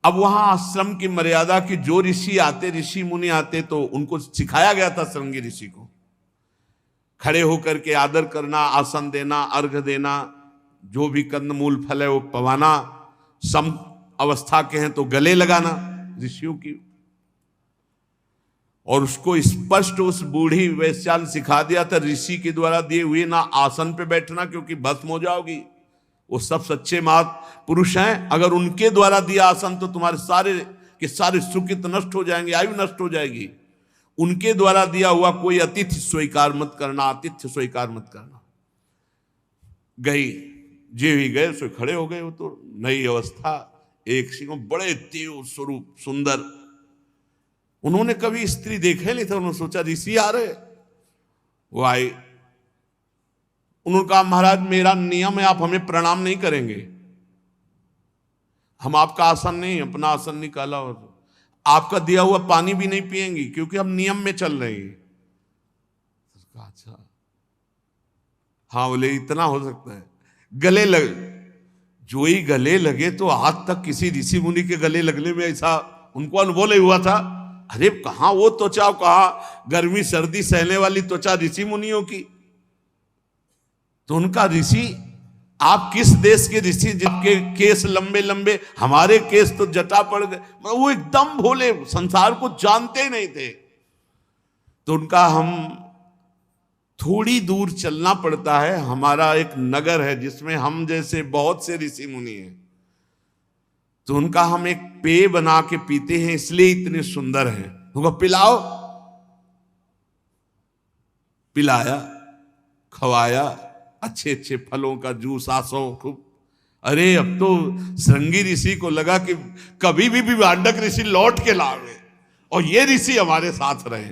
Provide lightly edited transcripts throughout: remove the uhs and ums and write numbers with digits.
अब वहां आश्रम की मर्यादा की जो ऋषि मुनि आते तो उनको सिखाया गया था श्रृंगी ऋषि को खड़े होकर के आदर करना, आसन देना, अर्घ देना, जो भी कंदमूल फल है वो पवाना, सम अवस्था के हैं तो गले लगाना ऋषियों की। और उसको स्पष्ट उस बूढ़ी वैश्या ने सिखा दिया था ऋषि के द्वारा दिए हुए ना आसन पे बैठना, क्योंकि भस्म हो जाओगी। वो सब सच्चे महापुरुष हैं, अगर उनके द्वारा दिया आसन तो तुम्हारे सारे के सारे सुकृत नष्ट हो जाएंगे, आयु नष्ट हो जाएगी। उनके द्वारा दिया हुआ कोई अतिथि स्वीकार मत करना, आतिथ्य स्वीकार मत करना। गई जे भी गए सो खड़े हो गए। वो तो नई अवस्था, एक सिंह बड़े देव स्वरूप सुंदर। उन्होंने कभी स्त्री देखे नहीं था, उन्होंने सोचा ऋषि आ रहे। वो आए, उन्होंने कहा महाराज मेरा नियम है, आप हमें प्रणाम नहीं करेंगे, हम आपका आसन नहीं, अपना आसन निकाला और आपका दिया हुआ पानी भी नहीं पिएंगी, क्योंकि हम नियम में चल रहे हैं। अच्छा हाँ, बोले इतना हो सकता है। गले लग, जो ही गले लगे तो आज तक किसी ऋषि मुनि के गले लगने में ऐसा उनको अनुभव नहीं हुआ था। अरे कहां वो त्वचा, कहां गर्मी सर्दी सहने वाली त्वचा ऋषि मुनियों की। तो उनका ऋषि, आप किस देश के ऋषि जिनके केस लंबे लंबे, हमारे केस तो जटा पड़ गए। वो एकदम भोले, संसार को जानते नहीं थे। तो उनका हम थोड़ी दूर चलना पड़ता है, हमारा एक नगर है जिसमें हम जैसे बहुत से ऋषि मुनि हैं, तो उनका हम एक पेय बना के पीते हैं, इसलिए इतने सुंदर हैं। उनको पिलाओ, पिलाया, खवाया, अच्छे अच्छे फलों का जूस, आसो खूब। अरे अब तो श्रृंगी ऋषि को लगा कि कभी भी विभांडक ऋषि लौट के लावे और ये ऋषि हमारे साथ रहे।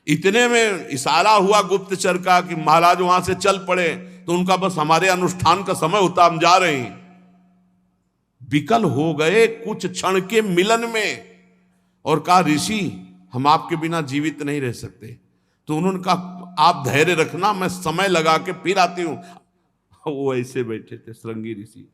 इतने में इशारा हुआ गुप्तचर का कि महाराज वहां से चल पड़े। तो उनका बस हमारे अनुष्ठान का समय होता, हम जा रहे हैं। विकल हो गए कुछ क्षण के मिलन में और कहा ऋषि हम आपके बिना जीवित नहीं रह सकते। तो उन्होंने कहा आप धैर्य रखना, मैं समय लगा के फिर आती हूं। वो ऐसे बैठे थे श्रृंगी ऋषि।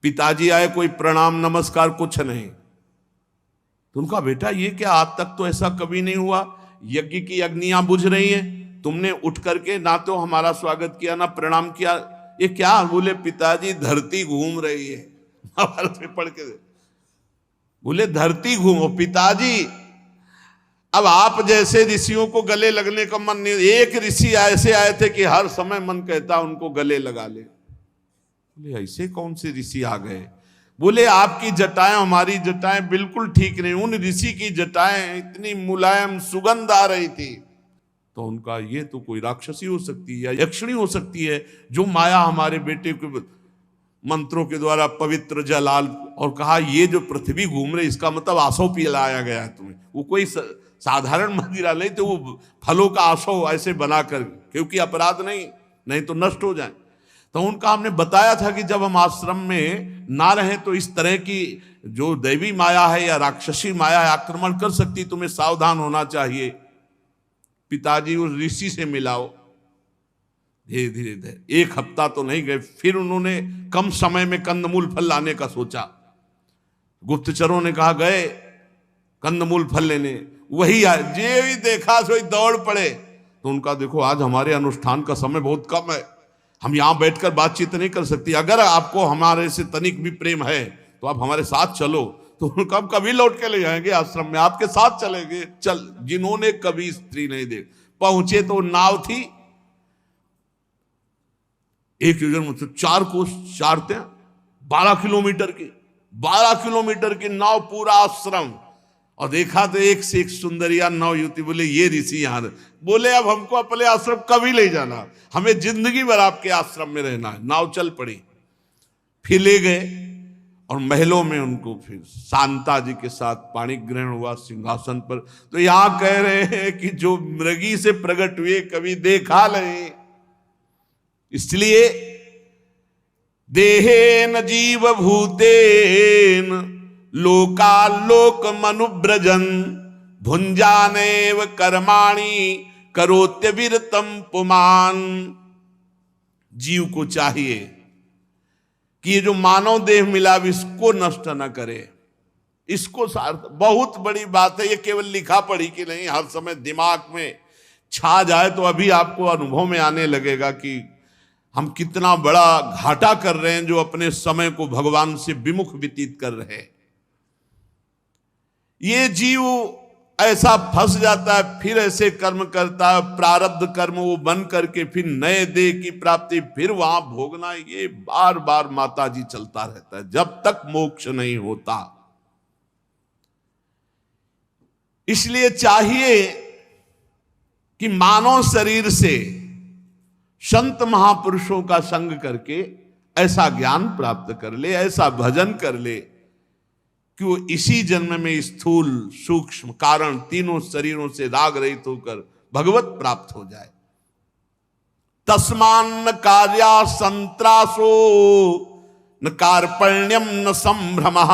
पिताजी आए, कोई प्रणाम नमस्कार कुछ नहीं। तो उनका बेटा ये क्या, आज तक तो ऐसा कभी नहीं हुआ, यज्ञ की अग्नियां बुझ रही हैं, तुमने उठ करके ना तो हमारा स्वागत किया ना प्रणाम किया, ये क्या। बोले पिताजी धरती घूम रही है। महाभारत में पढ़ के बोले धरती घूमो पिताजी। अब आप जैसे ऋषियों को गले लगने का मन नहीं, एक ऋषि ऐसे आए थे कि हर समय मन कहता उनको गले लगा ले। बोले ऐसे कौन से ऋषि आ गए। बोले आपकी जटाएं हमारी जटाएं बिल्कुल ठीक नहीं, उन ऋषि की जटाएं इतनी मुलायम सुगंध आ रही थी। तो उनका ये तो कोई राक्षसी हो सकती है या यक्षिणी हो सकती है, जो माया हमारे बेटे को मंत्रों के द्वारा पवित्र जलाल। और कहा ये जो पृथ्वी घूम रही इसका मतलब आसो पिलाया गया है तुम्हें। वो कोई साधारण मदिरा नहीं, तो वो फलों का आसो ऐसे बनाकर, क्योंकि अपराध नहीं तो नष्ट हो जाए। तो उनका हमने बताया था कि जब हम आश्रम में ना रहें तो इस तरह की जो दैवी माया है या राक्षसी माया है आक्रमण कर सकती, तुम्हें सावधान होना चाहिए। पिताजी उस ऋषि से मिलाओ। धीरे धीरे एक हफ्ता तो नहीं गए, फिर उन्होंने कम समय में कंदमूल फल लाने का सोचा। गुप्तचरों ने कहा गए कंदमूल फल लेने, वही आए, जे भी देखा सो दौड़ पड़े। तो उनका देखो आज हमारे अनुष्ठान का समय बहुत कम है, हम यहां बैठकर बातचीत नहीं कर सकती, अगर आपको हमारे से तनिक भी प्रेम है तो आप हमारे साथ चलो। तो उनका हम कभी लौट के ले जाएंगे आश्रम में, आपके साथ चलेंगे। चल, जिन्होंने कभी स्त्री नहीं देख, पहुंचे तो नाव थी, एक योजन मतलब 4 कोस चारते 12 किलोमीटर की नाव, पूरा आश्रम। और देखा तो एक से एक सुंदरिया नौ युवती। बोले ये ऋषि यहाँ। बोले अब हमको अपने आश्रम कभी ले जाना, हमें जिंदगी भर आपके आश्रम में रहना है। नाव चल पड़ी, फिर ले गए और महलों में उनको फिर शांता जी के साथ पाणी ग्रहण हुआ सिंहासन पर। तो यहां कह रहे हैं कि जो मृगी से प्रकट हुए कभी देखा नहीं, इसलिए देहेन जीव भूतेन लोकालोक मनुब्रजन भुंजानेव कर्माणि करोत्य विरतम पुमान। जीव को चाहिए कि ये जो मानव देह मिला इसको नष्ट न करे, इसको सार्थ, बहुत बड़ी बात है ये, केवल लिखा पढ़ी की नहीं, हर समय दिमाग में छा जाए तो अभी आपको अनुभव में आने लगेगा कि हम कितना बड़ा घाटा कर रहे हैं जो अपने समय को भगवान से विमुख व्यतीत कर रहे हैं। ये जीव ऐसा फंस जाता है, फिर ऐसे कर्म करता है, प्रारब्ध कर्म वो बन करके फिर नए देह की प्राप्ति, फिर वहां भोगना, ये बार बार माता जी चलता रहता है जब तक मोक्ष नहीं होता। इसलिए चाहिए कि मानव शरीर से संत महापुरुषों का संग करके ऐसा ज्ञान प्राप्त कर ले, ऐसा भजन कर ले कि वो इसी जन्म में स्थूल सूक्ष्म कारण तीनों शरीरों से राग रहित होकर भगवत प्राप्त हो जाए। तस्मान कार्या संत्रासो न कार्पण्यम न संभ्रमः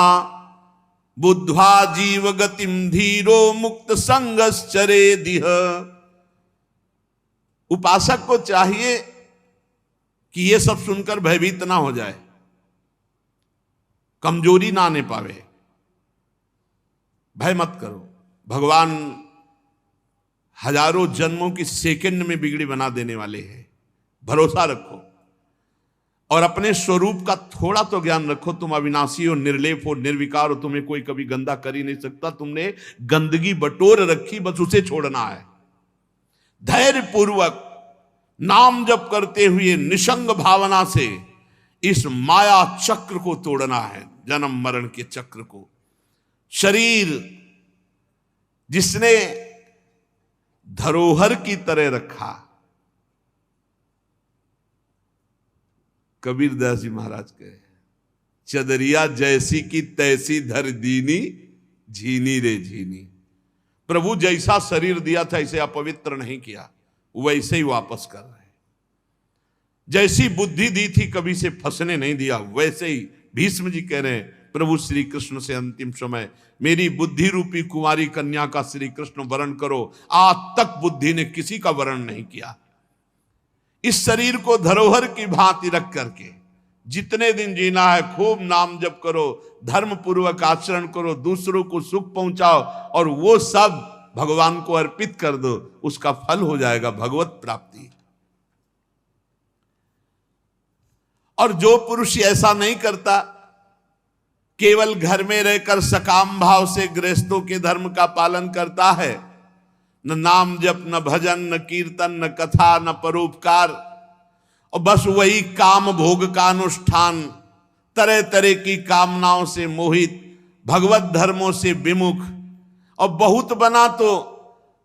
बुद्ध्वा जीव गतिम धीरो मुक्त संगश्चरेदिह। उपासक को चाहिए कि ये सब सुनकर भयभीत ना हो जाए, कमजोरी ना आने पावे। भय मत करो, भगवान हजारों जन्मों की सेकंड में बिगड़ी बना देने वाले हैं। भरोसा रखो और अपने स्वरूप का थोड़ा तो ज्ञान रखो। तुम अविनाशी हो, निर्लेप हो, निर्विकार हो, तुम्हें कोई कभी गंदा कर ही नहीं सकता। तुमने गंदगी बटोर रखी, बस उसे छोड़ना है। धैर्य पूर्वक नाम जप करते हुए निसंग भावना से इस माया चक्र को तोड़ना है, जन्म मरण के चक्र को। शरीर जिसने धरोहर की तरह रखा, कबीरदास जी महाराज कहे, चदरिया जैसी की तैसी धर दीनी, झीनी रे झीनी। प्रभु जैसा शरीर दिया था इसे अपवित्र नहीं किया, वैसे ही वापस कर रहे हैं। जैसी बुद्धि दी थी कभी से फंसने नहीं दिया, वैसे ही भीष्म जी कह रहे हैं प्रभु श्री कृष्ण से अंतिम समय, मेरी बुद्धि रूपी कुमारी कन्या का श्री कृष्ण वरण करो। आज तक बुद्धि ने किसी का वरण नहीं किया। इस शरीर को धरोहर की भांति रख करके जितने दिन जीना है खूब नाम जप करो, धर्म पूर्वक आचरण करो, दूसरों को सुख पहुंचाओ और वो सब भगवान को अर्पित कर दो, उसका फल हो जाएगा भगवत प्राप्ति। और जो पुरुष ऐसा नहीं करता, केवल घर में रहकर सकाम भाव से गृहस्थों के धर्म का पालन करता है, न नाम जप, न भजन, न कीर्तन, न कथा, न परोपकार, और बस वही काम भोग का अनुष्ठान, तरह तरह की कामनाओं से मोहित, भगवत धर्मों से विमुख, और बहुत बना तो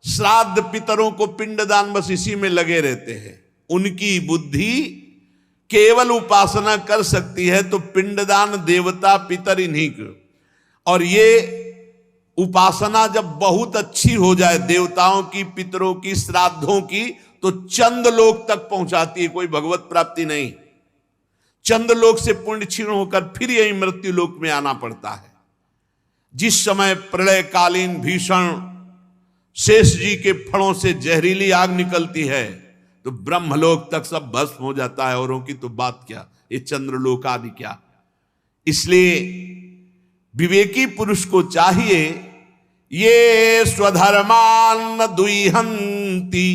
श्राद्ध पितरों को पिंडदान, बस इसी में लगे रहते हैं। उनकी बुद्धि केवल उपासना कर सकती है तो पिंडदान, देवता, पितर इन्हीं को। और ये उपासना जब बहुत अच्छी हो जाए देवताओं की, पितरों की, श्राद्धों की, तो चंद लोक तक पहुंचाती है, कोई भगवत प्राप्ति नहीं। चंद लोक से पुण्य क्षीण होकर फिर यही मृत्यु लोक में आना पड़ता है। जिस समय प्रलयकालीन भीषण शेष जी के फणों से जहरीली आग निकलती है तो ब्रह्मलोक तक सब भस्म हो जाता है, औरों की तो बात क्या, ये चंद्रलोक आदि क्या। इसलिए विवेकी पुरुष को चाहिए, ये स्वधर्मान दुइहंती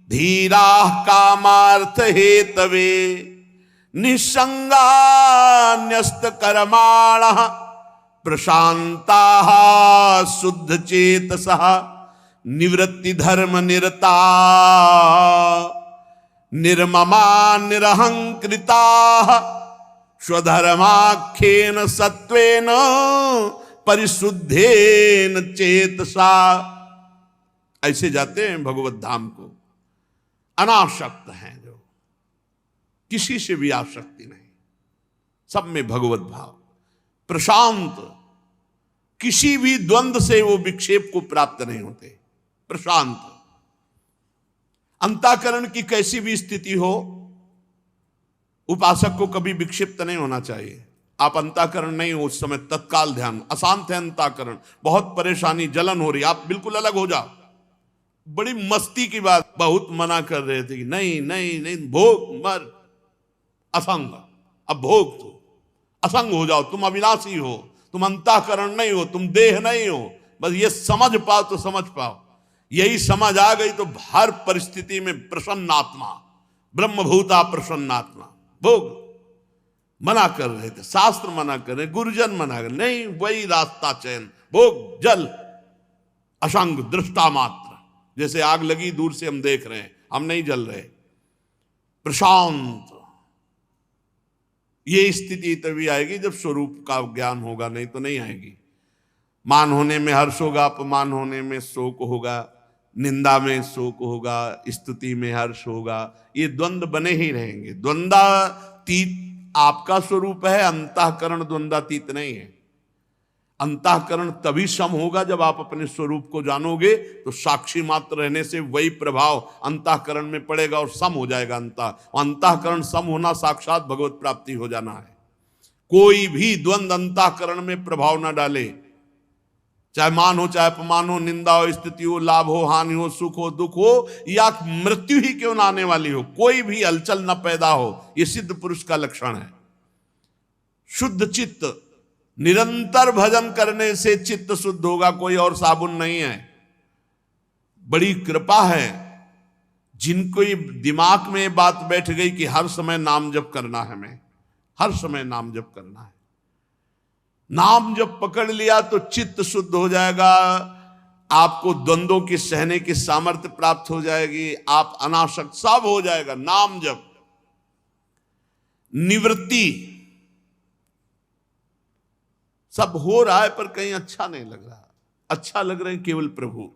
धीरा कामार्थ हेतवे निसंगा न्यस्त कर्माणः प्रशांताः शुद्ध चेतसः निवृत्ति धर्म निरता निर्ममा निरहंकृता स्वधर्माख्येन सत्वेन परिशुद्धेन चेतसा। ऐसे जाते हैं भगवत धाम को, अनासक्त हैं, जो किसी से भी आसक्ति नहीं, सब में भगवत भाव, प्रशांत, किसी भी द्वंद्व से वो विक्षेप को प्राप्त नहीं होते, प्रशांत। अंतःकरण की कैसी भी स्थिति हो, उपासक को कभी विक्षिप्त नहीं होना चाहिए। आप अंतःकरण नहीं हो उस समय, तत्काल ध्यान, अशांत है अंतःकरण, बहुत परेशानी, जलन हो रही, आप बिल्कुल अलग हो जाओ। बड़ी मस्ती की बात, बहुत मना कर रहे थे कि नहीं नहीं नहीं, भोग मर, असंग, अब भोग तो असंग हो जाओ, तुम अविनाशी हो, तुम अंतःकरण नहीं हो, तुम देह नहीं हो। बस ये समझ पाओ तो समझ पाओ। यही समझ आ गई तो हर परिस्थिति में प्रसन्नात्मा, ब्रह्मभूता प्रसन्नात्मा। भोग मना कर रहे थे, शास्त्र मना कर रहे, गुरुजन मना कर, नहीं वही रास्ता चयन, भोग जल असंग दृष्टा मात्र। जैसे आग लगी दूर से हम देख रहे हैं, हम नहीं जल रहे, प्रशांत। ये स्थिति तभी आएगी जब स्वरूप का ज्ञान होगा, नहीं तो नहीं आएगी। मान होने में हर्ष होगा, अपमान होने में शोक होगा, निंदा में शोक होगा, स्तुति में हर्ष होगा। ये द्वंद्व बने ही रहेंगे। द्वंद्वातीत आपका स्वरूप है, अंतःकरण द्वंद्वातीत नहीं है। अंतःकरण तभी सम होगा जब आप अपने स्वरूप को जानोगे, तो साक्षी मात्र रहने से वही प्रभाव अंतःकरण में पड़ेगा और सम हो जाएगा। अंतःकरण सम होना साक्षात भगवत प्राप्ति हो जाना है। कोई भी द्वंद्व अंतःकरण में प्रभाव ना डाले, चाहे मान हो, चाहे अपमान हो, निंदा हो, स्थिति हो, लाभ हो, हानि हो, सुख हो, दुख हो, या मृत्यु ही क्यों ना आने वाली हो, कोई भी हलचल न पैदा हो। यह सिद्ध पुरुष का लक्षण है। शुद्ध चित्त, निरंतर भजन करने से चित्त शुद्ध होगा, कोई और साबुन नहीं है। बड़ी कृपा है जिनको दिमाग में बात बैठ गई कि हर समय नाम जप करना है, हमें हर समय नाम जप करना है। नाम जब पकड़ लिया तो चित्त शुद्ध हो जाएगा, आपको द्वंद्वों की सहने की सामर्थ्य प्राप्त हो जाएगी, आप अनासक्त सब हो जाएगा। नाम जप, निवृत्ति, सब हो रहा है पर कहीं अच्छा नहीं लग रहा। अच्छा लग रहे हैं केवल प्रभु।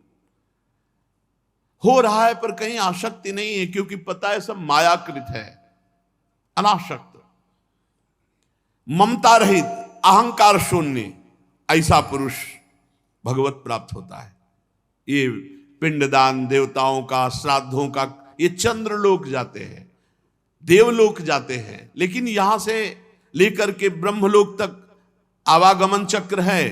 हो रहा है पर कहीं आसक्ति नहीं है, क्योंकि पता है सब मायाकृत है। अनासक्त, ममता रहित, अहंकार शून्य, ऐसा पुरुष भगवत प्राप्त होता है। ये पिंडदान, देवताओं का, श्राद्धों का, ये चंद्रलोक जाते हैं, देवलोक जाते हैं, लेकिन यहां से लेकर के ब्रह्मलोक तक आवागमन चक्र है।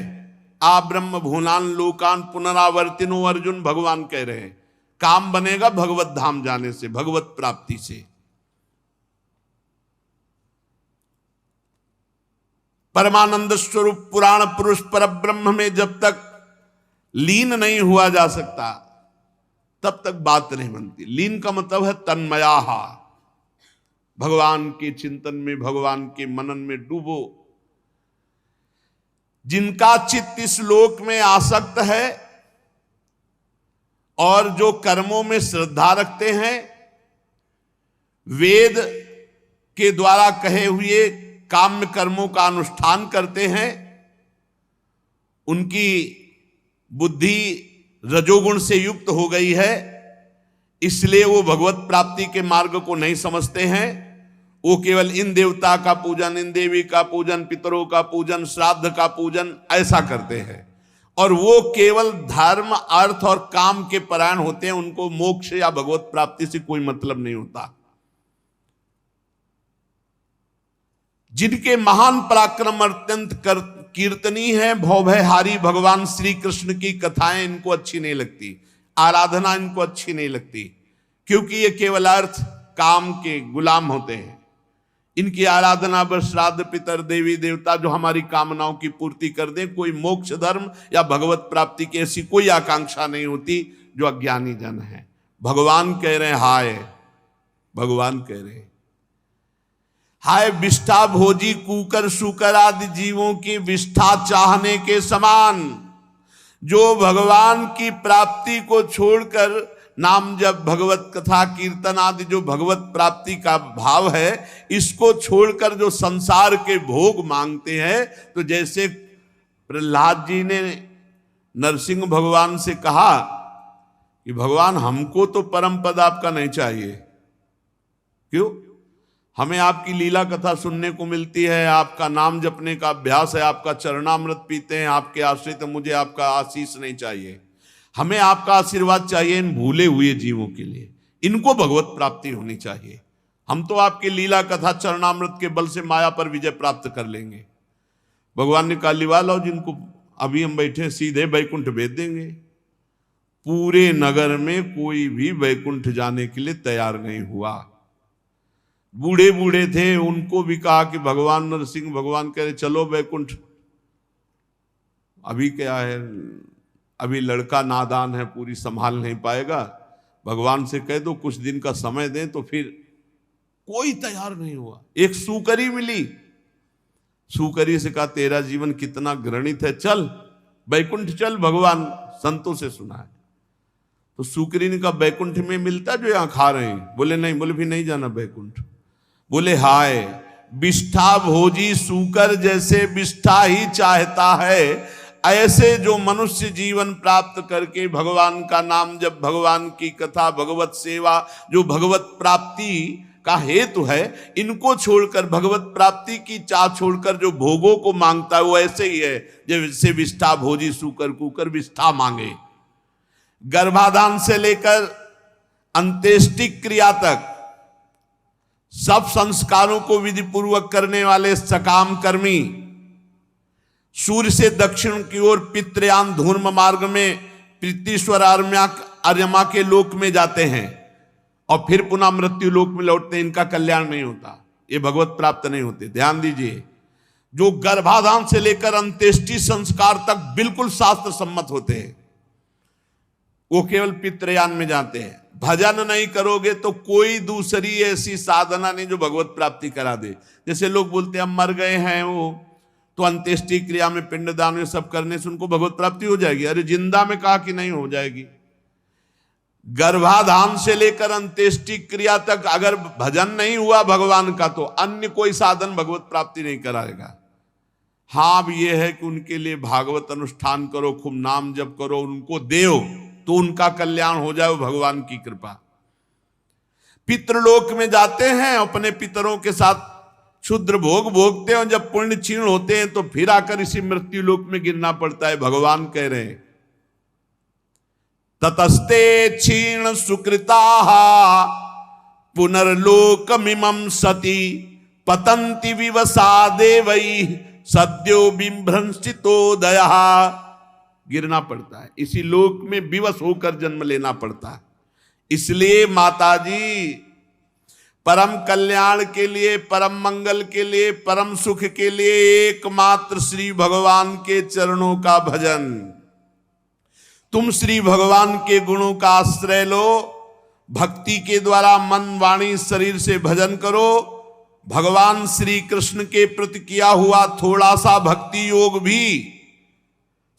आ ब्रह्म भूनान लोकान पुनरावर्तिनो, अर्जुन भगवान कह रहे हैं। काम बनेगा भगवत धाम जाने से, भगवत प्राप्ति से। परमानंद स्वरूप पुराण पुरुष पर ब्रह्म में जब तक लीन नहीं हुआ जा सकता, तब तक बात नहीं बनती। लीन का मतलब है तन्मयाहा, भगवान के चिंतन में, भगवान के मनन में डूबो। जिनका चित्त इस लोक में आसक्त है और जो कर्मों में श्रद्धा रखते हैं, वेद के द्वारा कहे हुए काम्य कर्मों का अनुष्ठान करते हैं, उनकी बुद्धि रजोगुण से युक्त हो गई है, इसलिए वो भगवत प्राप्ति के मार्ग को नहीं समझते हैं। वो केवल इन देवता का पूजन, इन देवी का पूजन, पितरों का पूजन, श्राद्ध का पूजन ऐसा करते हैं, और वो केवल धर्म, अर्थ और काम के परायण होते हैं। उनको मोक्ष या भगवत प्राप्ति से कोई मतलब नहीं होता। जिनके महान पराक्रम अत्यंत कीर्तनीय है, भवभयहारी भगवान श्री कृष्ण की कथाएं इनको अच्छी नहीं लगती, आराधना इनको अच्छी नहीं लगती, क्योंकि ये केवल अर्थ काम के गुलाम होते हैं। इनकी आराधना बस श्राद्ध, पितर, देवी देवता जो हमारी कामनाओं की पूर्ति कर दें, कोई मोक्ष धर्म या भगवत प्राप्ति की ऐसी कोई आकांक्षा नहीं होती, जो अज्ञानी जन है। भगवान कह रहे हैं हाय, भगवान कह रहे हैं हाय विष्ठा भोजी कुकर शुकर आदि जीवों की विष्ठा चाहने के समान, जो भगवान की प्राप्ति को छोड़कर नाम जब, भगवत कथा, कीर्तन आदि जो भगवत प्राप्ति का भाव है, इसको छोड़कर जो संसार के भोग मांगते हैं, तो जैसे प्रहलाद जी ने नरसिंह भगवान से कहा कि भगवान हमको तो परम पद आपका नहीं चाहिए, क्यों? हमें आपकी लीला कथा सुनने को मिलती है, आपका नाम जपने का अभ्यास है, आपका चरणामृत पीते हैं, आपके आश्रित, मुझे आपका आशीष नहीं चाहिए, हमें आपका आशीर्वाद चाहिए इन भूले हुए जीवों के लिए, इनको भगवत प्राप्ति होनी चाहिए। हम तो आपकी लीला कथा चरणामृत के बल से माया पर विजय प्राप्त कर लेंगे। भगवान ने कहा लिवा लो जिनको, अभी हम बैठे सीधे वैकुंठ भेज देंगे। पूरे नगर में कोई भी वैकुंठ जाने के लिए तैयार नहीं हुआ। बूढ़े बूढ़े थे, उनको भी कहा कि भगवान नरसिंह भगवान कह रहे चलो वैकुंठ, अभी क्या है, अभी लड़का नादान है, पूरी संभाल नहीं पाएगा, भगवान से कह दो कुछ दिन का समय दें, तो फिर कोई तैयार नहीं हुआ। एक सूकरी मिली, सूकरी से कहा तेरा जीवन कितना घृणित है, चल बैकुंठ चल, भगवान संतों से सुना है। तो सूकरी ने कहा बैकुंठ में मिलता जो यहां खा रहे हैं? बोले नहीं। बोले भी नहीं जाना बैकुंठ। बोले हाय विष्ठा भोजी सूकर जैसे विष्ठा ही चाहता है, ऐसे जो मनुष्य जीवन प्राप्त करके भगवान का नाम जब, भगवान की कथा, भगवत सेवा, जो भगवत प्राप्ति का हेतु है, इनको छोड़कर, भगवत प्राप्ति की चाह छोड़कर जो भोगों को मांगता है, वो ऐसे ही है जैसे विष्ठा भोजी सूकर कुकर विष्ठा मांगे। गर्भाधान से लेकर अंत्येष्टि क्रिया तक सब संस्कारों को विधि पूर्वक करने वाले सकाम कर्मी सूर्य से दक्षिण की ओर पितृयान धूर्म मार्ग में प्रीतिश्वर आर्यमा के लोक में जाते हैं और फिर पुनः मृत्यु लोक में लौटते हैं। इनका कल्याण नहीं होता, ये भगवत प्राप्त नहीं होते। ध्यान दीजिए, जो गर्भाधान से लेकर अंत्येष्टि संस्कार तक बिल्कुल शास्त्र सम्मत होते हैं, वो केवल पितृयान में जाते हैं। भजन नहीं करोगे तो कोई दूसरी ऐसी साधना नहीं जो भगवत प्राप्ति करा दे। जैसे लोग बोलते हैं हम मर गए हैं, वो तो अंत्येष्टि क्रिया में, पिंडदान में सब करने से उनको भगवत प्राप्ति हो जाएगी। अरे जिंदा में कहा कि नहीं हो जाएगी। गर्भाधान से लेकर अंत्येष्टि क्रिया तक अगर भजन नहीं हुआ भगवान का, तो अन्य कोई साधन भगवत प्राप्ति नहीं कराएगा। हाँ, अब यह है कि उनके लिए भागवत अनुष्ठान करो, खूब नाम जप करो, उनको देओ तो उनका कल्याण हो जाए, भगवान की कृपा। पितृलोक में जाते हैं, अपने पितरों के साथ क्षुद्र भोग भोगते हैं, और जब पुण्य क्षीण होते हैं तो फिर आकर इसी मृत्यु लोक में गिरना पड़ता है। भगवान कह रहे हैं ततस्ते क्षीण सुकृता पुनर्लोकमिमं सति पतंति विवसा देवै सद्यो बिभ्रंसितोदयः। गिरना पड़ता है, इसी लोक में विवश होकर जन्म लेना पड़ता है। इसलिए माताजी परम कल्याण के लिए, परम मंगल के लिए, परम सुख के लिए एकमात्र श्री भगवान के चरणों का भजन। तुम श्री भगवान के गुणों का आश्रय लो, भक्ति के द्वारा मन वाणी शरीर से भजन करो। भगवान श्री कृष्ण के प्रति किया हुआ थोड़ा सा भक्ति योग भी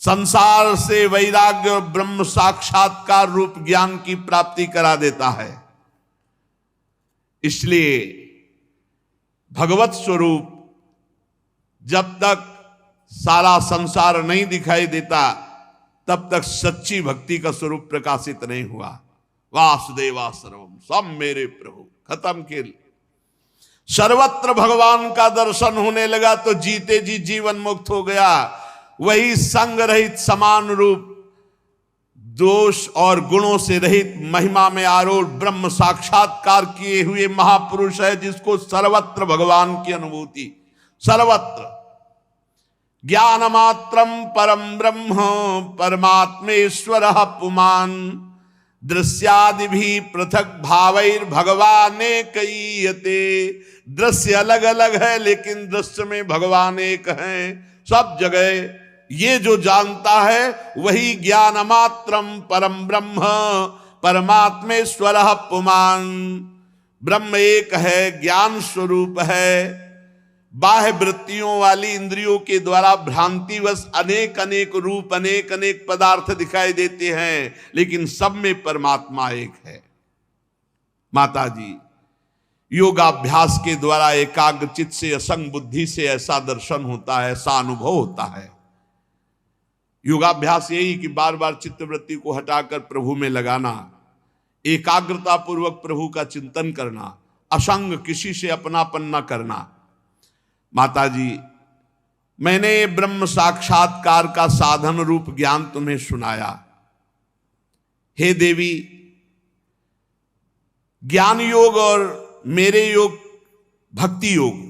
संसार से वैराग्य और ब्रह्म साक्षात्कार रूप ज्ञान की प्राप्ति करा देता है। इसलिए भगवत स्वरूप जब तक सारा संसार नहीं दिखाई देता, तब तक सच्ची भक्ति का स्वरूप प्रकाशित नहीं हुआ। वासुदेवा सर्वम, सब मेरे प्रभु। खत्म खेल। सर्वत्र भगवान का दर्शन होने लगा तो जीते जी जीवन मुक्त हो गया। वही संग रहित समान रूप, दोष और गुणों से रहित, महिमा में आरूढ़, ब्रह्म साक्षात्कार किए हुए महापुरुष है, जिसको सर्वत्र भगवान की अनुभूति, सर्वत्र ज्ञान मात्रम परम ब्रह्म परमात्मेश्वर पुमान दृश्यादि भी पृथक भावैर भगवाने कईयते। दृश्य अलग अलग है लेकिन दृश्य में भगवान एक है सब जगह। ये जो जानता है वही ज्ञान मात्रम परम ब्रह्म परमात्मेश्वर पुमान। ब्रह्म एक है, ज्ञान स्वरूप है। बाह्य वृत्तियों वाली इंद्रियों के द्वारा भ्रांतिवश अनेक अनेक रूप, अनेक अनेक पदार्थ दिखाई देते हैं, लेकिन सब में परमात्मा एक है। माता जी, योगाभ्यास के द्वारा एकाग्र चित्त से, असंग बुद्धि से ऐसा दर्शन होता है, ऐसा अनुभव होता है। योगाभ्यास यही कि बार बार चित्तवृत्ति को हटाकर प्रभु में लगाना, एकाग्रता पूर्वक प्रभु का चिंतन करना, असंग, किसी से अपनापन न करना। माता जी, मैंने ब्रह्म साक्षात्कार का साधन रूप ज्ञान तुम्हें सुनाया। हे देवी, ज्ञान योग और मेरे योग, भक्ति योग,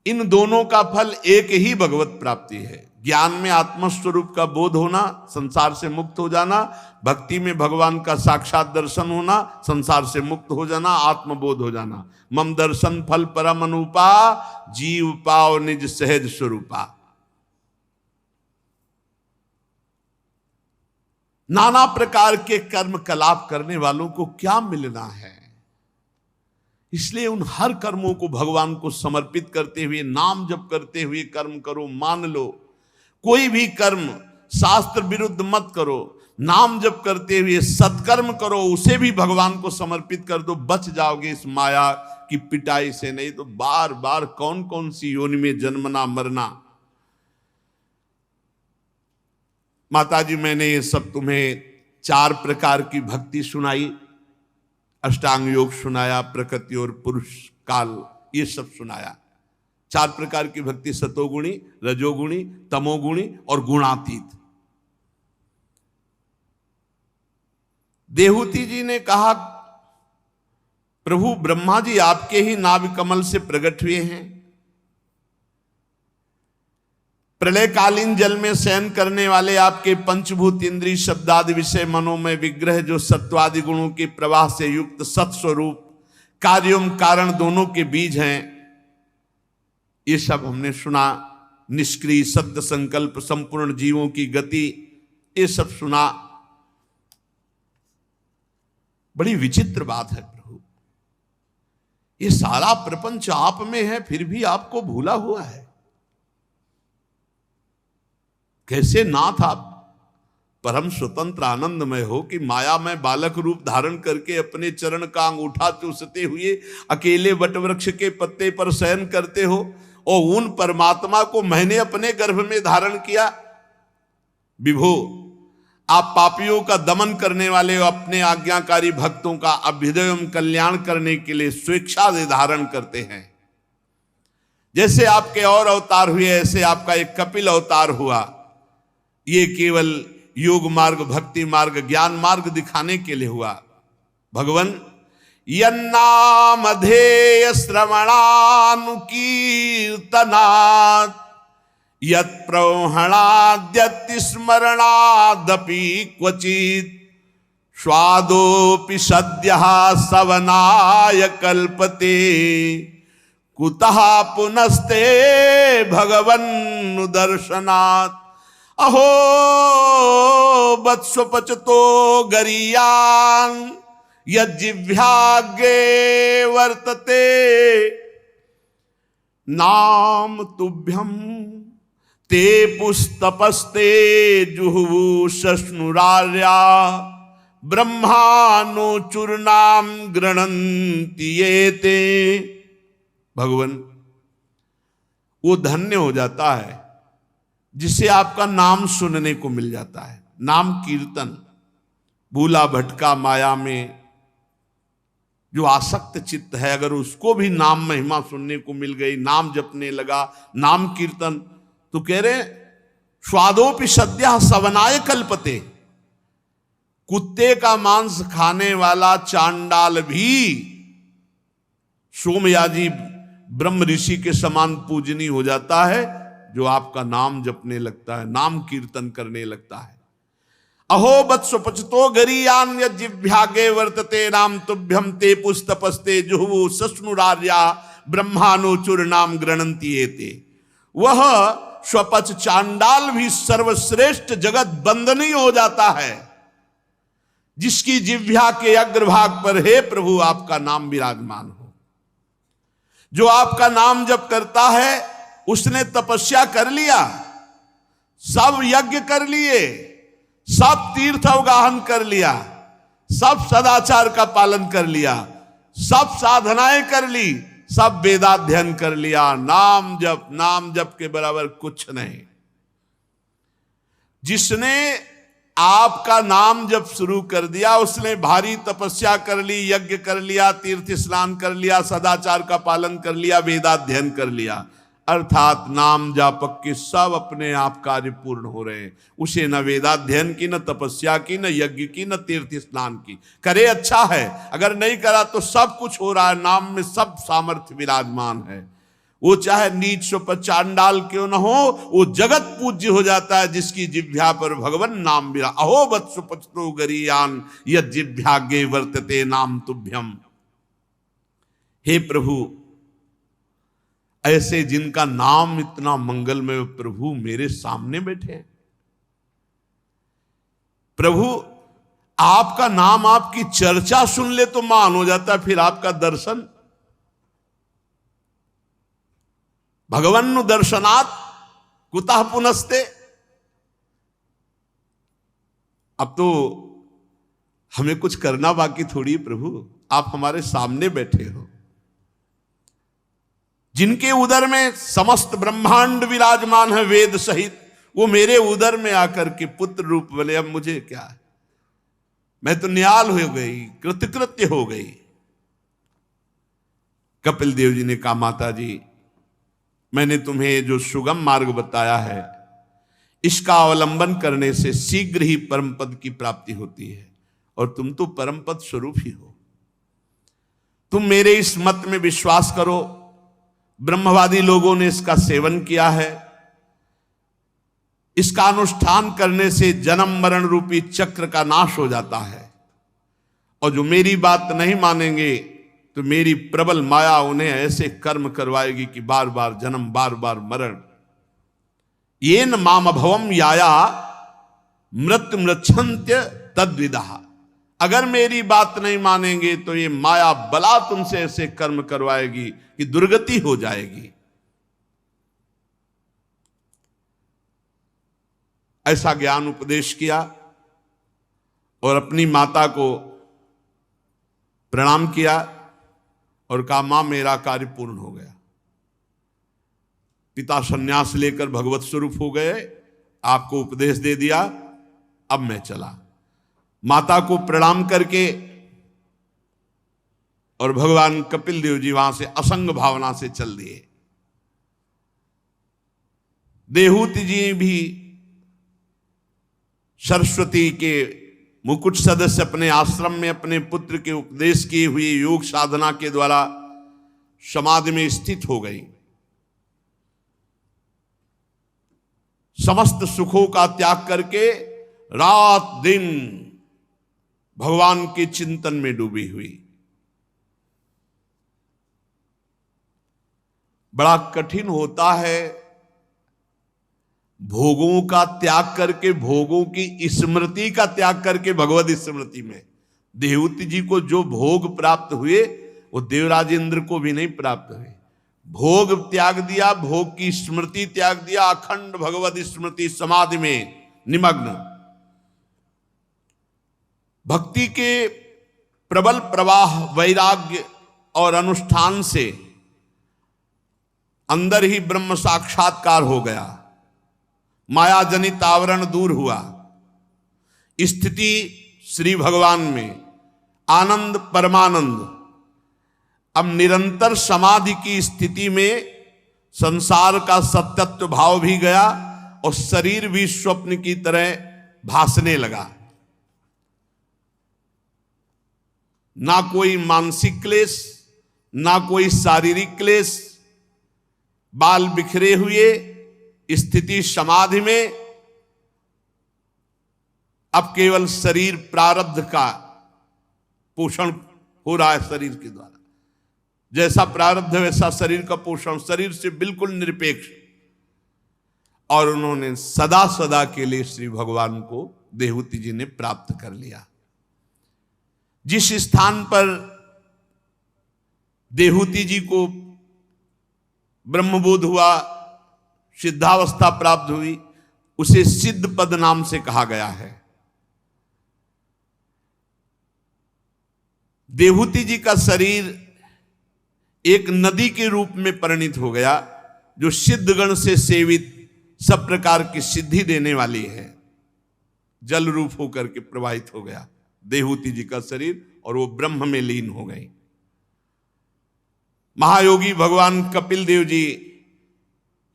इन दोनों का फल एक ही भगवत प्राप्ति है। ज्ञान में आत्मस्वरूप का बोध होना, संसार से मुक्त हो जाना। भक्ति में भगवान का साक्षात दर्शन होना, संसार से मुक्त हो जाना, आत्मबोध हो जाना। मम दर्शन फल परम अनुपा, जीव पाओ निज सहज स्वरूपा। नाना प्रकार के कर्म कलाप करने वालों को क्या मिलना है। इसलिए उन हर कर्मों को भगवान को समर्पित करते हुए, नाम जप करते हुए कर्म करो। मान लो कोई भी कर्म शास्त्र विरुद्ध मत करो, नाम जप करते हुए सत्कर्म करो, उसे भी भगवान को समर्पित कर दो, बच जाओगे इस माया की पिटाई से। नहीं तो बार बार कौन कौन सी योनि में जन्मना मरना। माताजी, मैंने ये सब तुम्हें 4 प्रकार की भक्ति सुनाई, अष्टांग योग सुनाया, प्रकृति और पुरुष काल ये सब सुनाया। 4 प्रकार की भक्ति, सतोगुणी, रजोगुणी, तमोगुणी और गुणातीत। देहूती जी ने कहा, प्रभु ब्रह्मा जी आपके ही नाभि कमल से प्रकट हुए हैं, प्रलयकालीन जल में शयन करने वाले आपके पंचभूत इंद्रिय शब्दादि विषय मनोमय विग्रह जो सत्वादि गुणों के प्रवाह से युक्त सत्स्वरूप कार्यों कारण दोनों के बीज हैं, ये सब हमने सुना। निष्क्रिय सत्य संकल्प संपूर्ण जीवों की गति, ये सब सुना। बड़ी विचित्र बात है प्रभु, ये सारा प्रपंच आप में है, फिर भी आपको भूला हुआ है। कैसे नाथ आप परम स्वतंत्र आनंदमय हो कि माया में बालक रूप धारण करके अपने चरण का अंगूठा चूसते हुए अकेले वटवृक्ष के पत्ते पर शयन करते हो, और उन परमात्मा को मैंने अपने गर्भ में धारण किया। विभो, आप पापियों का दमन करने वाले हो, अपने आज्ञाकारी भक्तों का अभ्युदय एवं कल्याण करने के लिए स्वेच्छा से धारण करते हैं। जैसे आपके और अवतार हुए, ऐसे आपका एक कपिल अवतार हुआ। ये केवल योग मार्ग, भक्ति मार्ग, ज्ञान मार्ग दिखाने के लिए हुआ। भगवान, यन्नामधेय श्रवणानुकीर्तनात् यत्प्रवहणाद्यति स्मरणादपि क्वचित् स्वादोपि सद्यः सवनाय कल्पते कुतः पुनस्ते भगवन्नुदर्शनात्। अहो वत्स्वपचतो गरीयान् यज्जिह्वाग्रे वर्तते नाम तुभ्यं ते पुस्तपस्ते जुहुवु शश्नुरार्या ब्रह्मानो चूर्णाम गृणन्ति ये ते। भगवान, वो धन्य हो जाता है जिसे आपका नाम सुनने को मिल जाता है। नाम कीर्तन, भूला भटका माया में जो आसक्त चित्त है, अगर उसको भी नाम महिमा सुनने को मिल गई, नाम जपने लगा, नाम कीर्तन, तो कह रहे स्वादोपि सद्यः सवनाय कल्पते। कुत्ते का मांस खाने वाला चांडाल भी सोमयाजी ब्रह्म ऋषि के समान पूजनीय हो जाता है जो आपका नाम जपने लगता है, नाम कीर्तन करने लगता है। अहो वत्स्वपचतो गरीयान् यज्जिह्वाग्रे वर्तते नाम तुभ्यं ते पुस्तपस्ते जुहुवु शश्नुरार्या ब्रह्मानो चूर्णाम गृणन्ति ये ते। वह स्वपच चांडाल भी सर्वश्रेष्ठ जगत बंदनीय हो जाता है जिसकी जिह्वा के अग्रभाग पर हे प्रभु आपका नाम विराजमान हो। जो आपका नाम जप करता है उसने तपस्या कर लिया, सब यज्ञ कर लिए, सब तीर्थ अवगाहन कर लिया, सब सदाचार का पालन कर लिया, सब साधनाएं कर ली, सब वेदाध्ययन कर लिया, नाम जप के बराबर कुछ नहीं। जिसने आपका नाम जप शुरू कर दिया उसने भारी तपस्या कर ली, यज्ञ कर लिया, तीर्थ स्नान कर लिया, सदाचार का पालन कर लिया, वेदाध्ययन कर लिया, अर्थात नाम जापक के सब अपने आप कार्य पूर्ण हो रहे हैं। उसे न वेदाध्ययन की, न तपस्या की, न यज्ञ की, न तीर्थ स्नान की। करे अच्छा है, अगर नहीं करा तो सब कुछ हो रहा है, नाम में सब सामर्थ्य विराजमान है। वो चाहे नीच स्वपच चांडाल क्यों न हो, वो जगत पूज्य हो जाता है जिसकी जिह्वा पर भगवान नाम विरा। अहो वत्स्वपचतो गरीयान् यज्जिह्वाग्रे वर्तते नाम तुभ्यम। हे प्रभु, ऐसे जिनका नाम इतना मंगलमय, प्रभु मेरे सामने बैठे हैं, प्रभु आपका नाम, आपकी चर्चा सुन ले तो मान हो जाता, फिर आपका दर्शन, भगवन्नु दर्शनात् कुतः पुनस्ते। अब तो हमें कुछ करना बाकी थोड़ी प्रभु, आप हमारे सामने बैठे हो। जिनके उदर में समस्त ब्रह्मांड विराजमान है वेद सहित, वो मेरे उदर में आकर के पुत्र रूप बोले, अब मुझे क्या है, मैं तो निहाल हो गई, कृतकृत्य हो गई। कपिल देव जी ने कहा, माता जी मैंने तुम्हें जो सुगम मार्ग बताया है, इसका अवलंबन करने से शीघ्र ही परम पद की प्राप्ति होती है, और तुम तो परम पद स्वरूप ही हो। तुम मेरे इस मत में विश्वास करो, ब्रह्मवादी लोगों ने इसका सेवन किया है, इसका अनुष्ठान करने से जन्म मरण रूपी चक्र का नाश हो जाता है, और जो मेरी बात नहीं मानेंगे तो मेरी प्रबल माया उन्हें ऐसे कर्म करवाएगी कि बार बार जन्म, बार बार मरण। ये न माम भवम याया मृत्यु मृच्छन्त्य तद्विदा। अगर मेरी बात नहीं मानेंगे तो ये माया बला तुमसे ऐसे कर्म करवाएगी कि दुर्गति हो जाएगी। ऐसा ज्ञान उपदेश किया और अपनी माता को प्रणाम किया और कहा, मां मेरा कार्य पूर्ण हो गया। पिता सन्यास लेकर भगवत स्वरूप हो गए, आपको उपदेश दे दिया, अब मैं चला। माता को प्रणाम करके और भगवान कपिल देव जी वहां से असंग भावना से चल दिए। देहूति जी भी सरस्वती के मुकुट सदस्य अपने आश्रम में अपने पुत्र के उपदेश किए हुए योग साधना के द्वारा समाधि में स्थित हो गई। समस्त सुखों का त्याग करके रात दिन भगवान के चिंतन में डूबी हुई। बड़ा कठिन होता है भोगों का त्याग करके, भोगों की स्मृति का त्याग करके भगवत स्मृति में। देहूति जी को जो भोग प्राप्त हुए वो देवराज इंद्र को भी नहीं प्राप्त हुए। भोग त्याग दिया, भोग की स्मृति त्याग दिया, अखंड भगवत स्मृति समाधि में निमग्न। भक्ति के प्रबल प्रवाह, वैराग्य और अनुष्ठान से अंदर ही ब्रह्म साक्षात्कार हो गया, माया जनित आवरण दूर हुआ, स्थिति श्री भगवान में, आनंद परमानंद। अब निरंतर समाधि की स्थिति में संसार का सत्यत्व भाव भी गया और शरीर भी स्वप्न की तरह भासने लगा। ना कोई मानसिक क्लेश, ना कोई शारीरिक क्लेश, बाल बिखरे हुए स्थिति समाधि में। अब केवल शरीर प्रारब्ध का पोषण हो रहा है शरीर के द्वारा। जैसा प्रारब्ध है वैसा शरीर का पोषण, शरीर से बिल्कुल निरपेक्ष। और उन्होंने सदा सदा के लिए श्री भगवान को देहूति जी ने प्राप्त कर लिया। जिस स्थान पर देहूति जी को ब्रह्मबोध हुआ, सिद्धावस्था प्राप्त हुई, उसे सिद्ध पद नाम से कहा गया है। देहूति जी का शरीर एक नदी के रूप में परिणित हो गया, जो सिद्धगण से सेवित सब प्रकार की सिद्धि देने वाली है। जल रूप होकर के प्रवाहित हो गया देहूति जी का शरीर, और वो ब्रह्म में लीन हो गई। महायोगी भगवान कपिल देव जी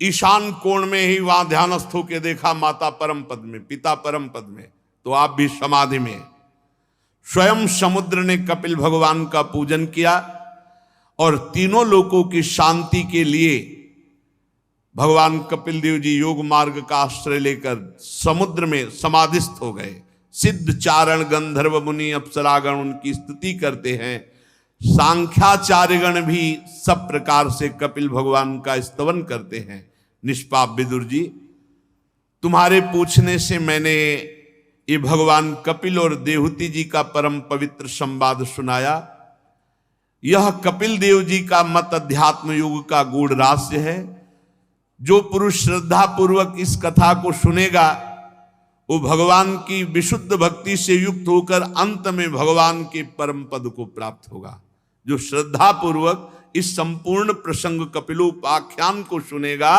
ईशान कोण में ही वहां ध्यानस्थ होकर देखा, माता परम पद में, पिता परम पद में, तो आप भी समाधि में। स्वयं समुद्र ने कपिल भगवान का पूजन किया और तीनों लोकों की शांति के लिए भगवान कपिल देव जी योग मार्ग का आश्रय लेकर समुद्र में समाधिस्थ हो गए। सिद्ध चारण गंधर्व मुनि अप्सरागण उनकी स्तुति करते हैं। सांख्याचार्यगण भी सब प्रकार से कपिल भगवान का स्तवन करते हैं। निष्पाप विदुर जी, तुम्हारे पूछने से मैंने ये भगवान कपिल और देवहूति जी का परम पवित्र संवाद सुनाया। यह कपिल देव जी का मत अध्यात्म युग का गूढ़ रहस्य है। जो पुरुष श्रद्धा पूर्वक इस कथा को सुनेगा वो भगवान की विशुद्ध भक्ति से युक्त होकर अंत में भगवान के परम पद को प्राप्त होगा। जो श्रद्धा पूर्वक इस संपूर्ण प्रसंग कपिलोपाख्यान को सुनेगा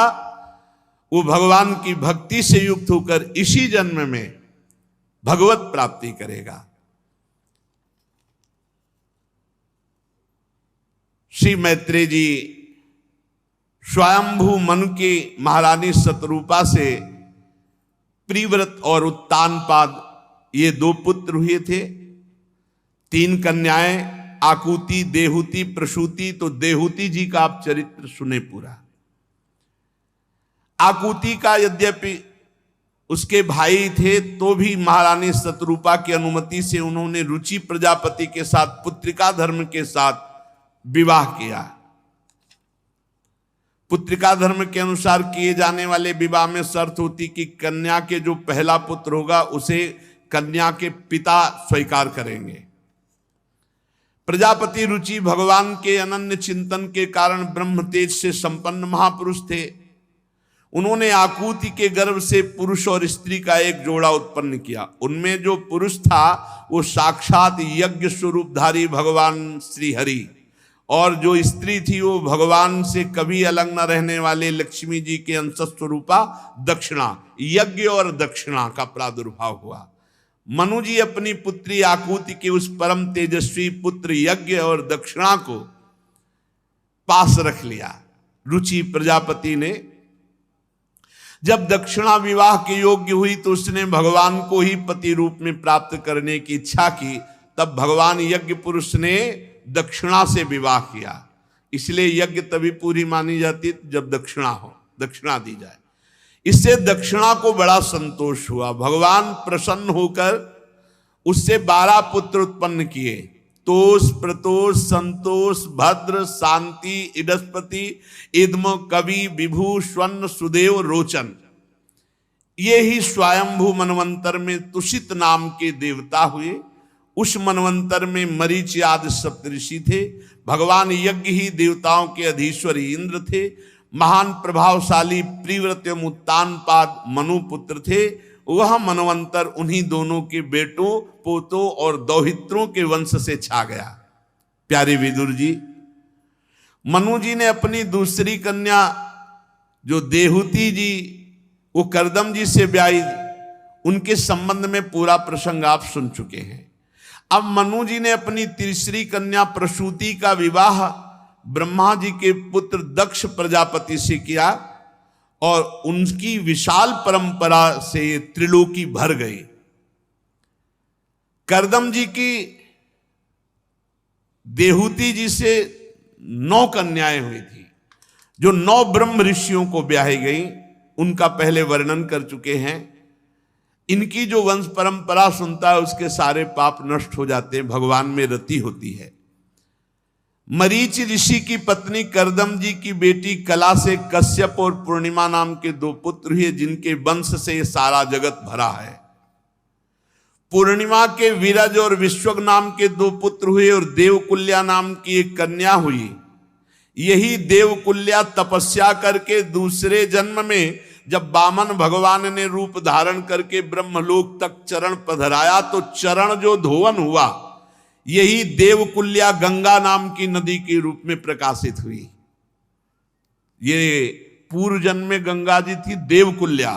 वो भगवान की भक्ति से युक्त होकर इसी जन्म में भगवत प्राप्ति करेगा। श्री मैत्रेय जी स्वयंभू मनु की महारानी शतरूपा से प्रिव्रत और उत्तानपाद ये दो पुत्र हुए थे। 3 कन्याएं आकुति, देहूति, प्रसूति। तो देहूति जी का आप चरित्र सुने पूरा। आकुति का यद्यपि उसके भाई थे तो भी महारानी शतरूपा की अनुमति से उन्होंने रुचि प्रजापति के साथ पुत्रिका धर्म के साथ विवाह किया। पुत्रिका धर्म के अनुसार किए जाने वाले विवाह में शर्त होती कि कन्या के जो पहला पुत्र होगा उसे कन्या के पिता स्वीकार करेंगे। प्रजापति रुचि भगवान के अनन्य चिंतन के कारण ब्रह्म तेज से संपन्न महापुरुष थे। उन्होंने आकुति के गर्भ से पुरुष और स्त्री का एक जोड़ा उत्पन्न किया। उनमें जो पुरुष था वो साक्षात यज्ञ स्वरूपधारी भगवान श्री हरि, और जो स्त्री थी वो भगवान से कभी अलग न रहने वाले लक्ष्मी जी के अंश स्वरूपा दक्षिणा। यज्ञ और दक्षिणा का प्रादुर्भाव हुआ। मनु जी अपनी पुत्री आकुति के उस परम तेजस्वी पुत्र यज्ञ और दक्षिणा को पास रख लिया। रुचि प्रजापति ने जब दक्षिणा विवाह के योग्य हुई तो उसने भगवान को ही पति रूप में प्राप्त करने की इच्छा की। तब भगवान यज्ञ पुरुष ने दक्षिणा से विवाह किया। इसलिए यज्ञ तभी पूरी मानी जाती जब दक्षिणा हो, दक्षिणा दी जाए। इससे दक्षिणा को बड़ा संतोष हुआ। भगवान प्रसन्न होकर उससे 12 पुत्र उत्पन्न किए। तोष, प्रतोष, संतोष, भद्र, शांति, इडस्पति, इद्म, कवि, विभु, स्वर्ण, सुदेव, रोचन। ये ही स्वयंभू मनवंतर में तुषित नाम के देवता हुए। उस मनवंतर में मरीचि आदि सप्तऋषि थे। भगवान यज्ञ ही देवताओं के अधीश्वर इंद्र थे। महान प्रभावशाली प्रिव्रत एवं उत्तानपाद मनुपुत्र थे। वह मनवंतर उन्हीं दोनों के बेटों, पोतों और दौहित्रों के वंश से छा गया। प्यारे विदुर जी, मनु जी ने अपनी दूसरी कन्या जो देहूति जी वो करदम जी से ब्याही, उनके संबंध में पूरा प्रसंग आप सुन चुके हैं। अब मनु जी ने अपनी तीसरी कन्या प्रसूति का विवाह ब्रह्मा जी के पुत्र दक्ष प्रजापति से किया और उनकी विशाल परंपरा से त्रिलोकी भर गई। करदम जी की देहूति जी से 9 कन्याएं हुई थी जो 9 ब्रह्म ऋषियों को ब्याही गई। उनका पहले वर्णन कर चुके हैं। इनकी जो वंश परंपरा सुनता है उसके सारे पाप नष्ट हो जाते हैं, भगवान में रति होती है। मरीचि ऋषि की पत्नी करदम जी की बेटी कला से कश्यप और पूर्णिमा नाम के 2 पुत्र हुए जिनके वंश से ये सारा जगत भरा है। पूर्णिमा के विरज और विश्वक नाम के 2 पुत्र हुए और देवकुल्या नाम की एक कन्या हुई। यही देवकुल्या तपस्या करके दूसरे जन्म में जब वामन भगवान ने रूप धारण करके ब्रह्मलोक तक चरण पधराया तो चरण जो धोवन हुआ यही देवकुल्या गंगा नाम की नदी के रूप में प्रकाशित हुई। ये पूर्व जन्म में गंगा जी थी देवकुल्या,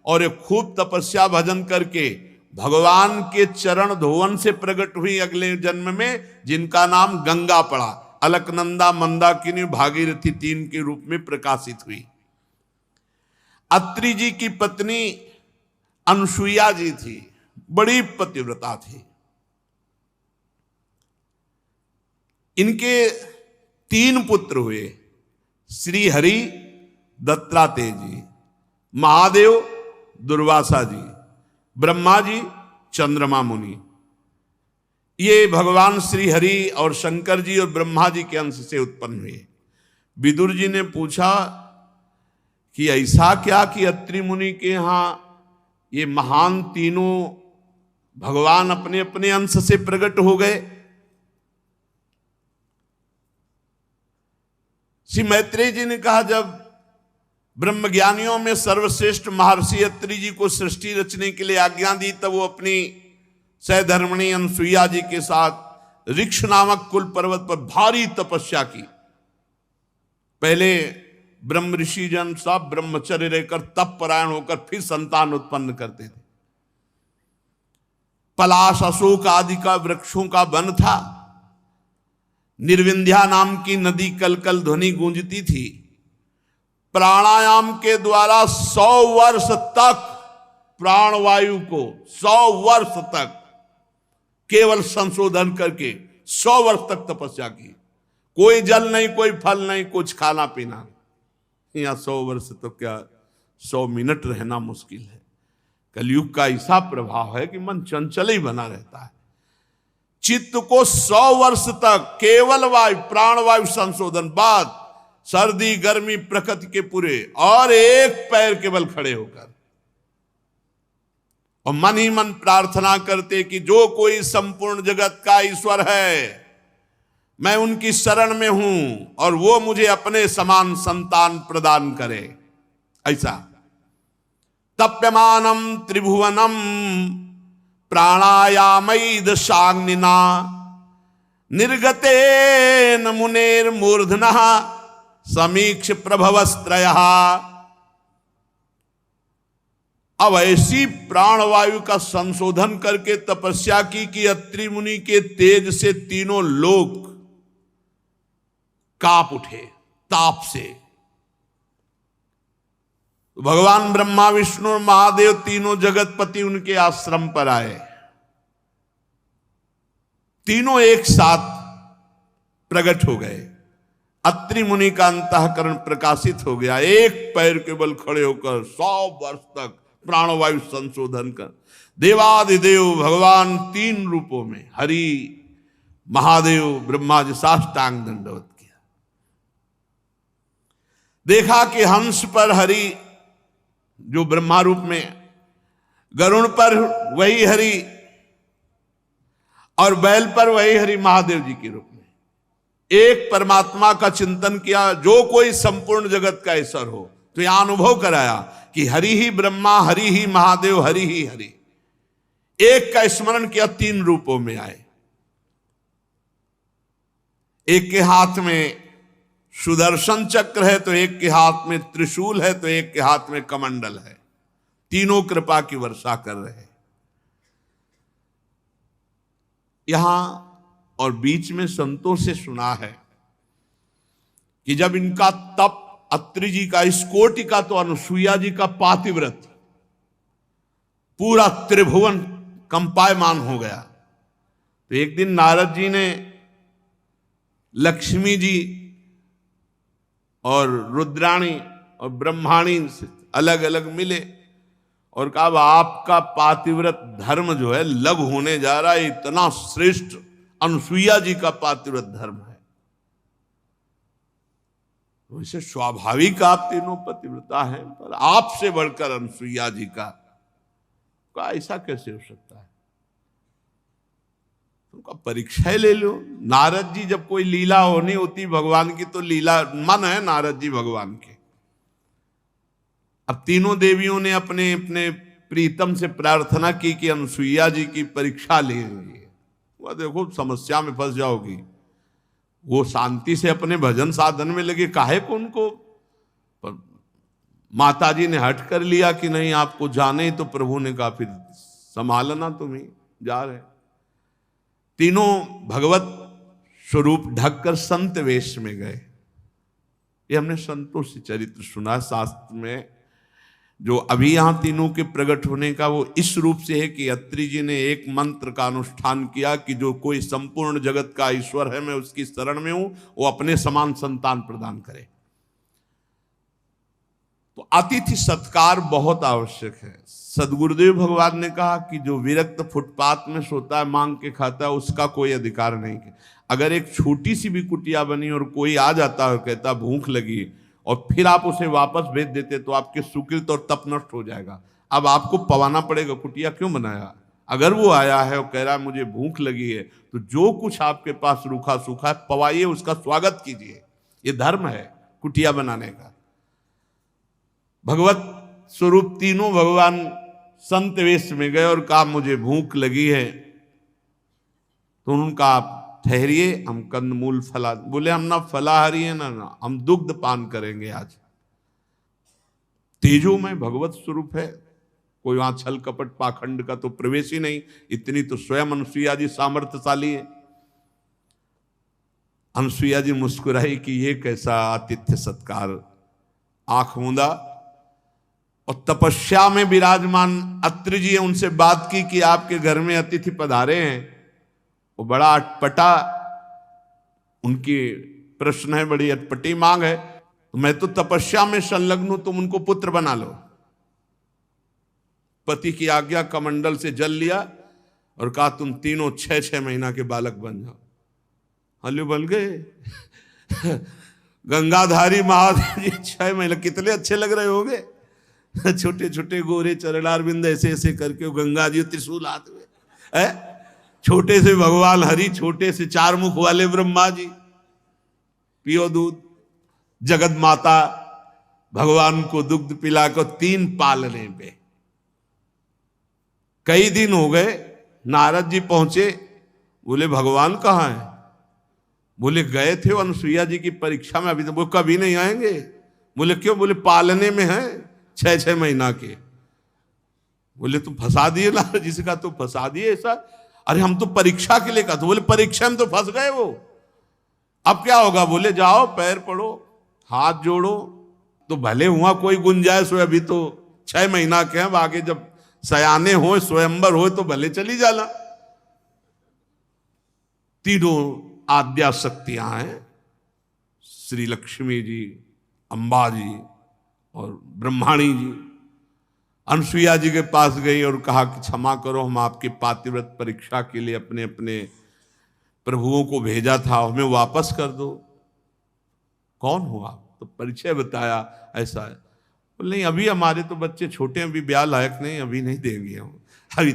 और ये खूब तपस्या भजन करके भगवान के चरण धोवन से प्रकट हुई अगले जन्म में, जिनका नाम गंगा पड़ा। अलकनंदा, मंदाकिनी, भागीरथी 3 के रूप में प्रकाशित हुई। अत्रि जी की पत्नी अनुसुईया जी थी, बड़ी पतिव्रता थी। इनके 3 पुत्र हुए, श्री हरि, दत्तात्रेय जी, महादेव, दुर्वासा जी, ब्रह्मा जी, चंद्रमा मुनि। ये भगवान श्री हरि और शंकर जी और ब्रह्मा जी के अंश से उत्पन्न हुए। विदुर जी ने पूछा कि ऐसा क्या कि अत्रि मुनि के यहाँ ये महान तीनों भगवान अपने अपने अंश से प्रकट हो गए। श्री मैत्रेय जी ने कहा, जब ब्रह्मज्ञानियों में सर्वश्रेष्ठ महर्षि अत्रि जी को सृष्टि रचने के लिए आज्ञा दी, तब वो अपनी सहधर्मिणी अनसुईया जी के साथ ऋक्ष नामक कुल पर्वत पर भारी तपस्या की। पहले ब्रह्म ऋषि जन सब ब्रह्मचर्य रहकर तप परायण होकर फिर संतान उत्पन्न करते थे। पलाश अशोक आदि का वृक्षों का वन था। निर्विंध्या नाम की नदी कल कल ध्वनि गूंजती थी। प्राणायाम के द्वारा 100 वर्ष तक प्राणवायु को 100 वर्ष तक केवल संशोधन करके 100 वर्ष तक तपस्या की। कोई जल नहीं, कोई फल नहीं, कुछ खाना पीना। यहां 100 वर्ष तो क्या 100 मिनट रहना मुश्किल है। कलयुग का ऐसा प्रभाव है कि मन चंचल ही बना रहता है। चित्त को 100 वर्ष तक केवल वायु प्राणवायु संशोधन, बाद सर्दी गर्मी प्रकृति के पूरे, और एक पैर केवल खड़े होकर, और मन ही मन प्रार्थना करते कि जो कोई संपूर्ण जगत का ईश्वर है, मैं उनकी शरण में हूं और वो मुझे अपने समान संतान प्रदान करे। ऐसा तप्यमानम त्रिभुवनम प्राणायामैद शाग्निना निर्गतेन मुनेर मूर्धनः समीक्ष प्रभवस्त्रयः। अब ऐसी प्राणवायु का संशोधन करके तपस्या की कि अत्रि मुनि के तेज से तीनों लोक कांप उठे ताप से। भगवान ब्रह्मा विष्णु और महादेव तीनों जगतपति उनके आश्रम पर आए। तीनों एक साथ प्रकट हो गए। अत्रि मुनि का अंतःकरण प्रकाशित हो गया। एक पैर के बल खड़े होकर 100 वर्ष तक प्राणवायु संशोधन कर देवादिदेव भगवान 3 रूपों में हरि महादेव ब्रह्मा जी साष्टांग दंडवत किया। देखा कि हंस पर हरि जो ब्रह्मा रूप में, गरुण पर वही हरि और बैल पर वही हरि महादेव जी के रूप में एक परमात्मा का चिंतन किया, जो कोई संपूर्ण जगत का ईश्वर हो। तो यह अनुभव कराया कि हरि ही ब्रह्मा, हरि ही महादेव, हरि ही हरि। एक का स्मरण किया, 3 रूपों में आए। एक के हाथ में सुदर्शन चक्र है, तो एक के हाथ में त्रिशूल है, तो एक के हाथ में कमंडल है। तीनों कृपा की वर्षा कर रहे हैं। यहां और बीच में संतों से सुना है कि जब इनका तप अत्रि जी का, इस कोटि का तो अनुसुईया जी का पातिव्रत पूरा त्रिभुवन कंपायमान हो गया। तो एक दिन नारद जी ने लक्ष्मी जी और रुद्राणी और ब्रह्माणी से अलग अलग मिले और कहा, आपका पातिव्रत धर्म जो है लघु होने जा रहा है। इतना श्रेष्ठ अनुसुईया जी का पातिव्रत धर्म है। वैसे स्वाभाविक आप तीनों पतिव्रता हैं, पर आपसे बढ़कर अनुसुईया जी का ऐसा कैसे हो सकता है? उनका परीक्षा ले लो। नारद जी, जब कोई लीला होनी होती भगवान की, तो लीला मन है नारद जी भगवान के। अब तीनों देवियों ने अपने अपने प्रीतम से प्रार्थना की कि अनुसुईया जी की परीक्षा लेंगे। वह देखो समस्या में फंस जाओगी। वो शांति से अपने भजन साधन में लगे, काहे को उनको। पर माता जी ने हट कर लिया कि नहीं, आपको जाने। तो प्रभु ने कहा, फिर संभालना, तुम्हें जा रहे। तीनों भगवत स्वरूप ढककर संत वेश में गए। ये हमने संतों से चरित्र सुना शास्त्र में। जो अभी यहां तीनों के प्रकट होने का वो इस रूप से है कि अत्रि जी ने एक मंत्र का अनुष्ठान किया कि जो कोई संपूर्ण जगत का ईश्वर है, मैं उसकी शरण में हूं, वो अपने समान संतान प्रदान करे। तो अतिथि सत्कार बहुत आवश्यक है। सदगुरुदेव भगवान ने कहा कि जो विरक्त फुटपाथ में सोता है, मांग के खाता है, उसका कोई अधिकार नहीं। अगर एक छोटी सी भी कुटिया बनी और कोई आ जाता है और कहता भूख लगी, और फिर आप उसे वापस भेज देते, तो आपके सुकृत और तप नष्ट हो जाएगा। अब आपको पवाना पड़ेगा, कुटिया क्यों बनाया? अगर वो आया है और कह रहा है मुझे भूख लगी है, तो जो कुछ आपके पास रूखा सूखा है पवाइए, उसका स्वागत कीजिए। ये धर्म है कुटिया बनाने का। भगवत स्वरूप तीनों भगवान संत वेश में गए और कहा मुझे भूख लगी है, तो उनका आप ठहरिए, हम कंदमूल फला, बोले हम ना फलाहारी है ना हम दुग्ध पान करेंगे आज। तेजो में भगवत स्वरूप है, कोई वहां छल कपट पाखंड का तो प्रवेश ही नहीं। इतनी तो स्वयं अनुसुईया जी सामर्थ्यशाली है। अनुसुईया जी मुस्कुराई कि ये कैसा आतिथ्य सत्कार। आंख मूंदा और तपस्या में विराजमान अत्रि जी उनसे बात की कि आपके घर में अतिथि पधारे हैं। वो बड़ा अटपटा उनकी प्रश्न है, बड़ी अटपटी मांग है। तो मैं तो तपस्या में संलग्न हूं, तुम उनको पुत्र बना लो। पति की आज्ञा कमंडल से जल लिया और कहा तुम तीनों 6-6 महीना के बालक बन जाओ। हल्लू बन गए। गंगाधारी महादेव जी 6 महीने, कितने अच्छे लग रहे होंगे। छोटे छोटे गोरे चरणारविंद ऐसे ऐसे करके वो गंगा जी त्रिशूल हाथ में है। छोटे से भगवान हरि, छोटे से 4 मुख वाले ब्रह्मा जी, पियो दूध। जगत माता भगवान को दुग्ध पिलाकर 3 पालने पे कई दिन हो गए। नारद जी पहुंचे, बोले भगवान कहाँ है? बोले गए थे वो अनुसुईया जी की परीक्षा में, अभी तो वो कभी नहीं आएंगे। बोले क्यों? बोले पालने में है 6-6 महीना के। बोले तुम फंसा दिए नारद जी से, कहा तो फंसा दिए ऐसा? अरे हम तो परीक्षा के लिए कहा। तो बोले परीक्षा में तो फंस गए वो, अब क्या होगा? बोले जाओ पैर पड़ो, हाथ जोड़ो, तो भले हुआ कोई गुंजाइश हो। अभी तो 6 महीना के हैं, आगे जब सयाने हो स्वयंवर हो तो भले चली जाना। तीनों आद्या शक्तियां हैं, श्री लक्ष्मी जी, अंबा जी और ब्रह्माणी जी। अनुसुईया जी के पास गई और कहा कि क्षमा करो, हम आपके पातिव्रत परीक्षा के लिए अपने अपने प्रभुओं को भेजा था, हमें वापस कर दो। कौन हो आप? तो परिचय बताया, ऐसा है। नहीं अभी हमारे तो बच्चे छोटे हैं, अभी ब्याह लायक नहीं, अभी नहीं देंगे हम, अभी